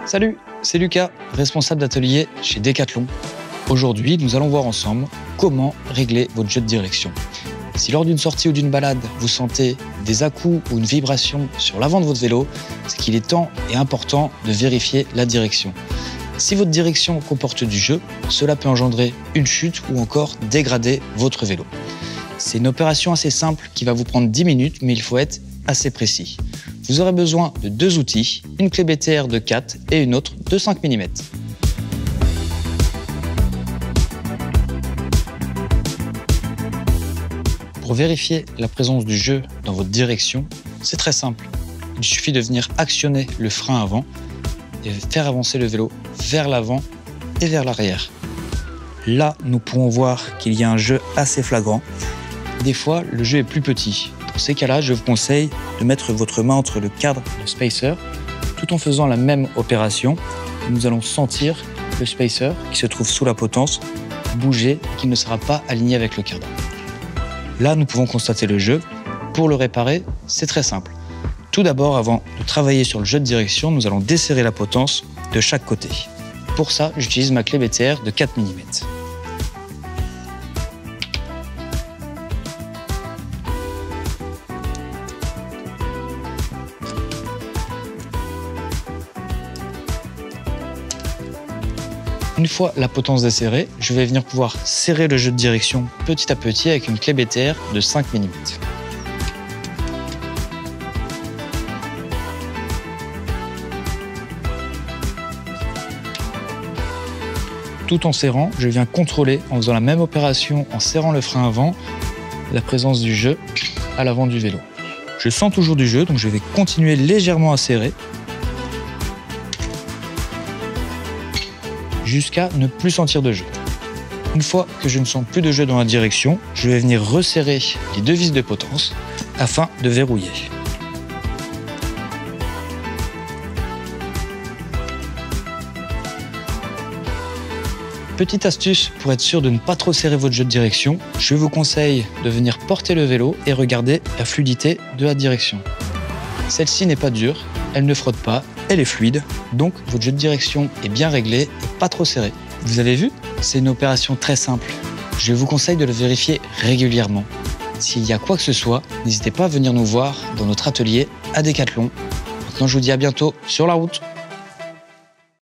Salut, c'est Lucas, responsable d'atelier chez Decathlon. Aujourd'hui, nous allons voir ensemble comment régler votre jeu de direction. Si lors d'une sortie ou d'une balade, vous sentez des à-coups ou une vibration sur l'avant de votre vélo, c'est qu'il est temps et important de vérifier la direction. Si votre direction comporte du jeu, cela peut engendrer une chute ou encore dégrader votre vélo. C'est une opération assez simple qui va vous prendre 10 minutes, mais il faut être assez précis. Vous aurez besoin de 2 outils, une clé BTR de 4 et une autre de 5 mm. Pour vérifier la présence du jeu dans votre direction, c'est très simple. Il suffit de venir actionner le frein avant et faire avancer le vélo vers l'avant et vers l'arrière. Là, nous pourrons voir qu'il y a un jeu assez flagrant. Des fois, le jeu est plus petit. Dans ces cas-là, je vous conseille de mettre votre main entre le cadre de spacer. Tout en faisant la même opération, nous allons sentir le spacer qui se trouve sous la potence bouger et qui ne sera pas aligné avec le cadre. Là, nous pouvons constater le jeu. Pour le réparer, c'est très simple. Tout d'abord, avant de travailler sur le jeu de direction, nous allons desserrer la potence de chaque côté. Pour ça, j'utilise ma clé BTR de 4 mm. Une fois la potence desserrée, je vais venir pouvoir serrer le jeu de direction petit à petit avec une clé BTR de 5 mm. Tout en serrant, je viens contrôler, en faisant la même opération en serrant le frein avant, la présence du jeu à l'avant du vélo. Je sens toujours du jeu, donc je vais continuer légèrement à serrer jusqu'à ne plus sentir de jeu. Une fois que je ne sens plus de jeu dans la direction, je vais venir resserrer les 2 vis de potence afin de verrouiller. Petite astuce pour être sûr de ne pas trop serrer votre jeu de direction, je vous conseille de venir porter le vélo et regarder la fluidité de la direction. Celle-ci n'est pas dure, elle ne frotte pas, elle est fluide, donc votre jeu de direction est bien réglé et pas trop serré. Vous avez vu? C'est une opération très simple. Je vous conseille de le vérifier régulièrement. S'il y a quoi que ce soit, n'hésitez pas à venir nous voir dans notre atelier à Decathlon. Maintenant, je vous dis à bientôt sur la route.